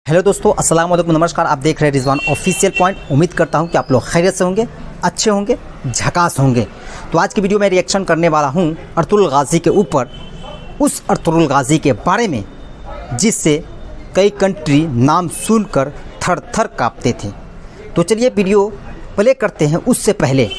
Hello दोस्तों, अस्सलाम वालेकुम, नमस्कार। आप देख रहे हैं रिजवान ऑफिशियल पॉइंट। उम्मीद करता हूं कि आप लोग खैरियत से होंगे, अच्छे होंगे, झकास होंगे। तो आज की वीडियो में रिएक्शन करने वाला हूं अर्तुगरुल गाजी के ऊपर, उस अर्तुगरुल गाजी के बारे में जिससे कई कंट्री नाम सुनकर थर थर काँपते थे। तो चलिए वीडियो प्ले करते हैं। उससे पहले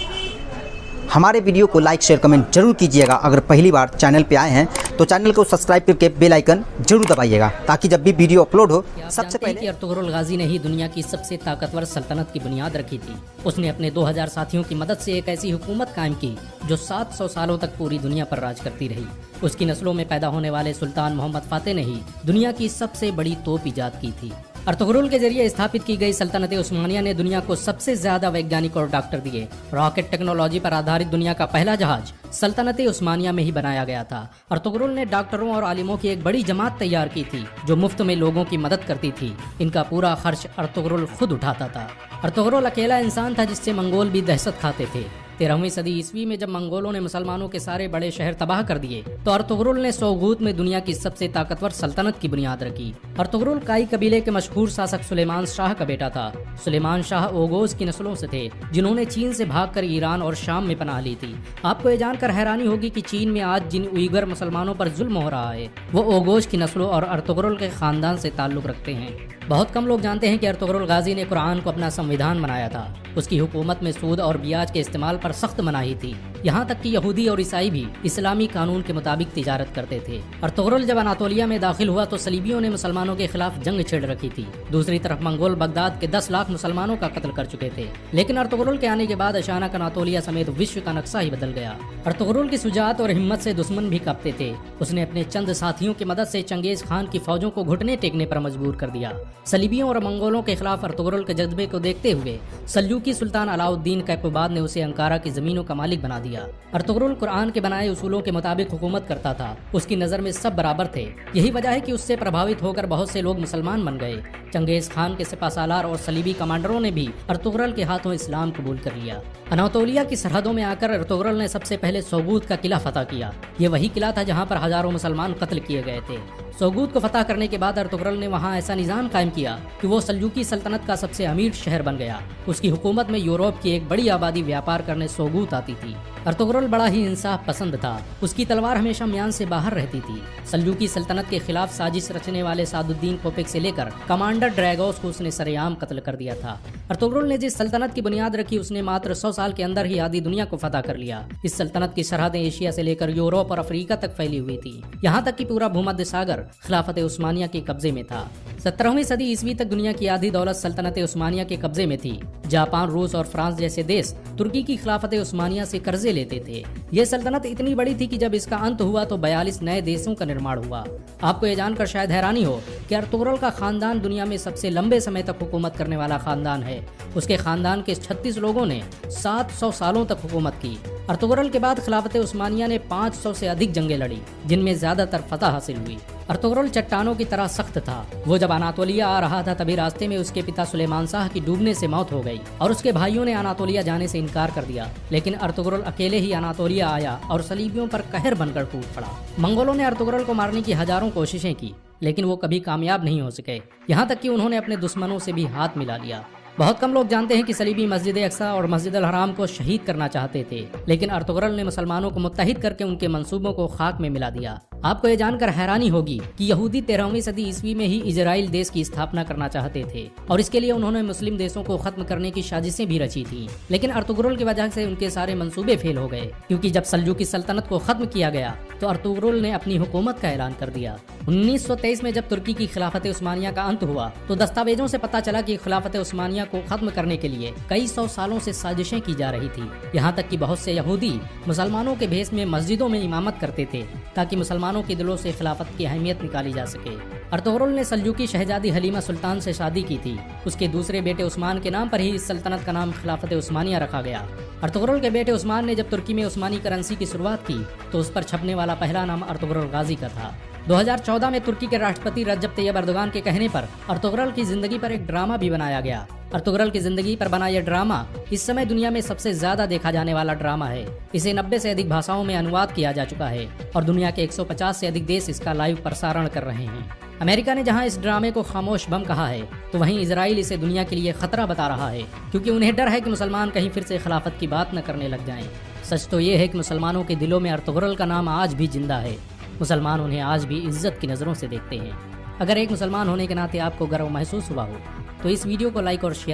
हमारे वीडियो को लाइक शेयर कमेंट जरूर कीजिएगा। अगर पहली बार चैनल पे आए हैं तो चैनल को सब्सक्राइब करके बेल आइकन जरूर दबाइएगा ताकि जब भी वीडियो अपलोड हो सबसे पहले। अर्तुगरुल गाजी ने ही दुनिया की सबसे ताकतवर सल्तनत की बुनियाद रखी थी। उसने अपने 2000 साथियों की मदद से एक ऐसी हुकूमत कायम की जो 700 सालों तक पूरी दुनिया पर राज करती रही। उसकी नस्लों में पैदा होने वाले सुल्तान मोहम्मद फातेह ने ही दुनिया की सबसे बड़ी तोप ईजाद की थी। अर्तुगरुल के जरिए स्थापित की गई सल्तनत उस्मानिया ने दुनिया को सबसे ज्यादा वैज्ञानिक और डॉक्टर दिए। रॉकेट टेक्नोलॉजी पर आधारित दुनिया का पहला जहाज सल्तनत उस्मानिया में ही बनाया गया था। अर्तुगरुल ने डॉक्टरों और आलिमों की एक बड़ी जमात तैयार की थी जो मुफ्त में लोगों की मदद करती थी। इनका पूरा खर्च अर्तुगरुल खुद उठाता था। अर्तुगरुल अकेला इंसान था जिससे मंगोल भी दहशत खाते थे। 13वीं सदी ईस्वी में जब मंगोलों ने मुसलमानों के सारे बड़े शहर तबाह कर दिए तो अर्तुगरुल ने सोगूत में दुनिया की सबसे ताकतवर सल्तनत की बुनियाद रखी। अर्तुगरुल काई कबीले के मशहूर शासक सुलेमान शाह का बेटा था। सुलेमान शाह ओगोज की नस्लों से थे जिन्होंने चीन से भागकर ईरान और शाम में पनाह ली थी। आपको ये जानकर हैरानी होगी कि चीन में आज जिन उइगर मुसलमानों पर जुल्म हो रहा है वो ओगोज की नस्लों और अर्तुगरुल के खानदान से ताल्लुक रखते हैं। बहुत कम लोग जानते हैं कि अर्तुगरुल गाजी ने कुरान को अपना संविधान बनाया था। उसकी हुकूमत में सूद और ब्याज के इस्तेमाल पर सख्त मनाही थी। यहाँ तक कि यहूदी और ईसाई भी इस्लामी कानून के मुताबिक तिजारत करते थे। अर्तुगरुल जब अनातोलिया में दाखिल हुआ तो सलीबियों ने मुसलमानों के खिलाफ जंग छेड़ रखी थी। दूसरी तरफ मंगोल बगदाद के 10 लाख मुसलमानों का कत्ल कर चुके थे। लेकिन अर्तुगरुल के आने के बाद अचानक अनातोलिया समेत विश्व का नक्शा ही बदल गया। अर्तुगरुल की शुजाअत और हिम्मत से दुश्मन भी कांपते थे। उसने अपने चंद साथियों की मदद से चंगेज खान की फौजों को घुटने टेकने पर मजबूर कर दिया। सलीबियों और मंगोलों के खिलाफ अर्तुगरुल के जज्बे को देखते हुए सल्जूकी सुल्तान अलाउद्दीन कैकुबाद ने उसे अंकारा की जमीनों का मालिक बना दिया। अर्तुगरुल कुरान के बनाए उसूलों के मुताबिक हुकूमत करता था। उसकी नजर में सब बराबर थे। यही वजह है कि उससे प्रभावित होकर बहुत से लोग मुसलमान बन गए। चंगेज खान के सिपाहसालार और सलीबी कमांडरों ने भी अर्तुगरुल के हाथों इस्लाम कबूल कर लिया। अनातोलिया की सरहदों में आकर अर्तुगरुल ने सबसे पहले सोगूत का किला फतह किया। ये वही किला था जहाँ पर हजारों मुसलमान कत्ल किए गए थे। सोगूत को फतह करने के बाद अर्तुगरुल ने वहाँ ऐसा निजाम कायम किया कि वो सल्जूकी सल्तनत का सबसे अमीर शहर बन गया। उसकी हुकूमत में यूरोप की एक बड़ी आबादी व्यापार करने सोगूत आती थी। अर्तुगरुल बड़ा ही इंसाफ पसंद था। उसकी तलवार हमेशा म्यान से बाहर रहती थी। सल्जूकी सल्तनत के खिलाफ साजिश रचने वाले सादुद्दीन कोपेक से लेकर कमांडर ड्रैगोस को उसने सरेआम कत्ल कर दिया था। अर्तुगरुल ने जिस सल्तनत की बुनियाद रखी उसने मात्र 100 साल के अंदर ही आधी दुनिया को फतह कर लिया। इस सल्तनत की सरहदें एशिया से लेकर यूरोप और अफ्रीका तक फैली हुई थी। यहाँ तक कि पूरा भूमध्य सागर खिलाफत उस्मानिया के कब्जे में था। 17वीं सदी ईस्वी तक दुनिया की आधी दौलत सल्तनत उस्मानिया के कब्जे में थी। जापान, रूस और फ्रांस जैसे देश तुर्की की खिलाफत उस्मानिया से कर्जे लेते थे। यह सल्तनत इतनी बड़ी थी कि जब इसका अंत हुआ तो 42 नए देशों का निर्माण हुआ। आपको ये जानकर शायद हैरानी हो कि अर्तुगरुल का खानदान दुनिया में सबसे लंबे समय तक हुकूमत करने वाला खानदान है। उसके खानदान के 36 लोगों ने 700 सालों तक हुकूमत की। अर्तुगरुल के बाद खिलाफत उस्मानिया ने 500 से अधिक जंगें लड़ी जिनमें ज्यादातर फतह हासिल हुई। अर्तुगरुल चट्टानों की तरह सख्त था। वो जब अनातोलिया आ रहा था तभी रास्ते में उसके पिता सुलेमान शाह की डूबने से मौत हो गई और उसके भाइयों ने अनातोलिया जाने से इनकार कर दिया। लेकिन अर्तुगरुल अकेले ही अनातोलिया आया और सलीबियों पर कहर बनकर टूट पड़ा। मंगोलों ने अर्तुगरुल को मारने की हजारों कोशिशें की लेकिन वो कभी कामयाब नहीं हो सके। यहाँ तक कि उन्होंने अपने दुश्मनों से भी हाथ मिला लिया। बहुत कम लोग जानते हैं कि सलीबी मस्जिद अक्सा और मस्जिद अल हराम को शहीद करना चाहते थे लेकिन अर्तुगरुल ने मुसलमानों को मुत्तहिद करके उनके मंसूबों को खाक में मिला दिया। आपको ये जानकर हैरानी होगी कि यहूदी 13वीं सदी ईस्वी में ही इजराइल देश की स्थापना करना चाहते थे और इसके लिए उन्होंने मुस्लिम देशों को खत्म करने की साजिशें भी रची थी। लेकिन अर्तुगरुल की वजह से उनके सारे मंसूबे फेल हो गए क्योंकि जब सल्जूकी सल्तनत को खत्म किया गया तो अर्तुगरुल ने अपनी हुकूमत का ऐलान कर दिया। 1923 में जब तुर्की की खिलाफत उस्मानिया का अंत हुआ तो दस्तावेजों से पता चला कि खिलाफत उस्मानिया को खत्म करने के लिए कई 100 सालों से साजिशें की जा रही थी। यहाँ तक कि बहुत से यहूदी मुसलमानों के भेष में मस्जिदों में इमामत करते थे ताकि मुसलमानों के दिलों से खिलाफत की अहमियत निकाली जा सके। अर्तुगरुल ने सल्जूकी शहजादी हलीमा सुल्तान से शादी की थी। उसके दूसरे बेटे उस्मान के नाम पर ही इस सल्तनत का नाम खिलाफत उस्मानिया रखा गया। अर्तुगरुल के बेटे उस्मान ने जब तुर्की में उस्मानी करेंसी की शुरुआत की तो उस पर छपने वाला पहला नाम अर्तुगरुल गाजी का था। 2014 में तुर्की के राष्ट्रपति रजब तैयब अर्दोगान के कहने पर अर्तुगरल की जिंदगी पर एक ड्रामा भी बनाया गया। अर्तुगरल की जिंदगी पर बना यह ड्रामा इस समय दुनिया में सबसे ज्यादा देखा जाने वाला ड्रामा है। इसे 90 से अधिक भाषाओं में अनुवाद किया जा चुका है और दुनिया के 150 से अधिक देश इसका लाइव प्रसारण कर रहे हैं। अमेरिका ने जहां इस ड्रामे को खामोश बम कहा है, तो वहीं इजराइल इसे दुनिया के लिए खतरा बता रहा है, क्योंकि उन्हें डर है कि मुसलमान कहीं फिर से खिलाफत की बात न करने लग जाएं। सच तो ये है कि मुसलमानों के दिलों में अर्तुगरल का नाम आज भी जिंदा है। मुसलमान उन्हें आज भी इज्जत की नज़रों से देखते हैं। अगर एक मुसलमान होने के नाते आपको गर्व महसूस हुआ हो तो इस वीडियो को लाइक और शेयर